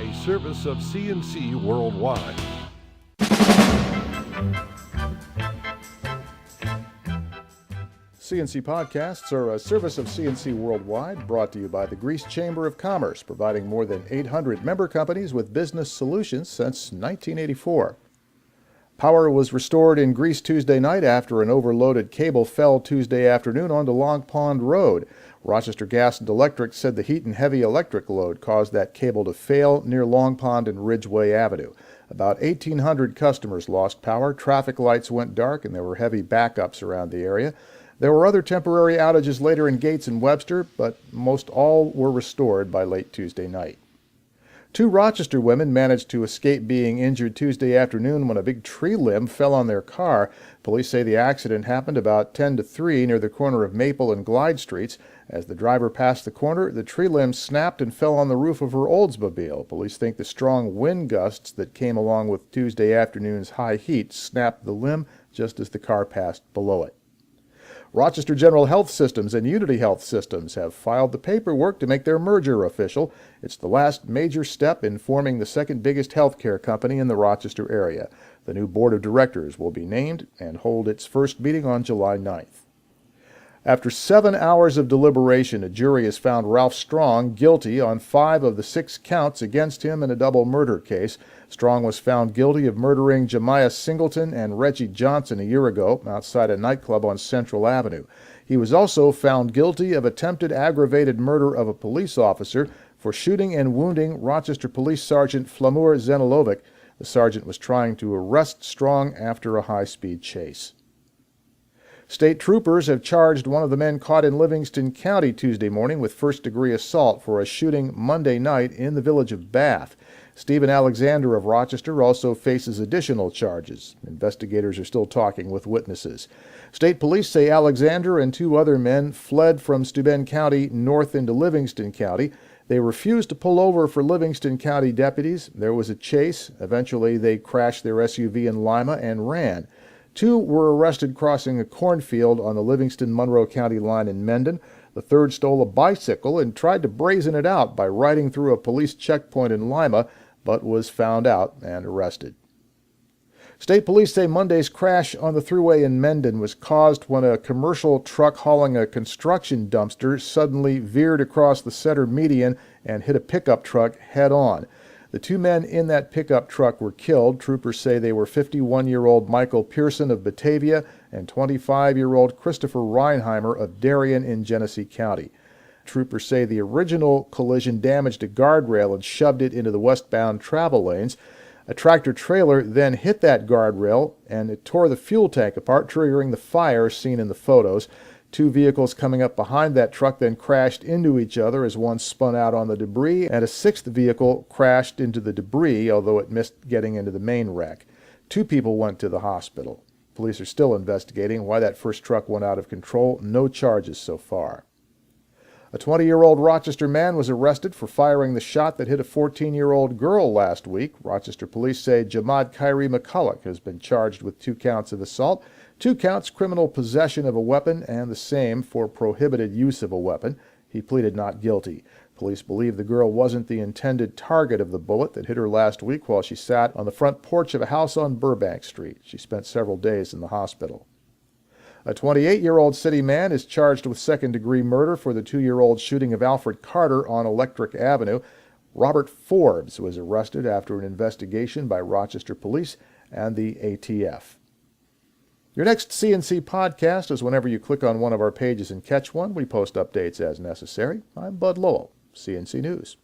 a service of CNC Worldwide. CNC Podcasts are a service of CNC Worldwide, brought to you by the Greece Chamber of Commerce, providing more than 800 member companies with business solutions since 1984. Power was restored in Greece Tuesday night after an overloaded cable fell Tuesday afternoon onto Long Pond Road. Rochester Gas and Electric said the heat and heavy electric load caused that cable to fail near Long Pond and Ridgeway Avenue. About 1,800 customers lost power, traffic lights went dark, and there were heavy backups around the area. There were other temporary outages later in Gates and Webster, but most all were restored by late Tuesday night. Two Rochester women managed to escape being injured Tuesday afternoon when a big tree limb fell on their car. Police say the accident happened about 10 to 3 near the corner of Maple and Glide Streets. As the driver passed the corner, the tree limb snapped and fell on the roof of her Oldsmobile. Police think the strong wind gusts that came along with Tuesday afternoon's high heat snapped the limb just as the car passed below it. Rochester General Health Systems and Unity Health Systems have filed the paperwork to make their merger official. It's the last major step in forming the second biggest healthcare company in the Rochester area. The new board of directors will be named and hold its first meeting on July 9th. After 7 hours of deliberation, a jury has found Ralph Strong guilty on 5 of the 6 counts against him in a double murder case. Strong was found guilty of murdering Jemiah Singleton and Reggie Johnson a year ago outside a nightclub on Central Avenue. He was also found guilty of attempted aggravated murder of a police officer for shooting and wounding Rochester Police Sergeant Flamur Zenilovic. The sergeant was trying to arrest Strong after a high-speed chase. State troopers have charged one of the men caught in Livingston County Tuesday morning with first-degree assault for a shooting Monday night in the village of Bath. Stephen Alexander of Rochester also faces additional charges. Investigators are still talking with witnesses. State police say Alexander and 2 other men fled from Steuben County north into Livingston County. They refused to pull over for Livingston County deputies. There was a chase. Eventually, they crashed their SUV in Lima and ran. 2 were arrested crossing a cornfield on the Livingston-Monroe County line in Mendon. The third stole a bicycle and tried to brazen it out by riding through a police checkpoint in Lima, but was found out and arrested. State police say Monday's crash on the thruway in Mendon was caused when a commercial truck hauling a construction dumpster suddenly veered across the center median and hit a pickup truck head-on. The 2 men in that pickup truck were killed. Troopers say they were 51-year-old Michael Pearson of Batavia and 25-year-old Christopher Reinheimer of Darien in Genesee County. Troopers say the original collision damaged a guardrail and shoved it into the westbound travel lanes. A tractor-trailer then hit that guardrail, and it tore the fuel tank apart, triggering the fire seen in the photos. 2 vehicles coming up behind that truck then crashed into each other as one spun out on the debris, and a 6th vehicle crashed into the debris, although it missed getting into the main wreck. 2 people went to the hospital. Police are still investigating why that first truck went out of control. No charges so far. A 20-year-old Rochester man was arrested for firing the shot that hit a 14-year-old girl last week. Rochester police say Jamad Kyrie McCulloch has been charged with 2 counts of assault, 2 counts criminal possession of a weapon, and the same for prohibited use of a weapon. He pleaded not guilty. Police believe the girl wasn't the intended target of the bullet that hit her last week while she sat on the front porch of a house on Burbank Street. She spent several days in the hospital. A 28-year-old city man is charged with second-degree murder for the 2-year-old shooting of Alfred Carter on Electric Avenue. Robert Forbes was arrested after an investigation by Rochester police and the ATF. Your next CNC podcast is whenever you click on one of our pages and catch one. We post updates as necessary. I'm Bud Lowell, CNC News.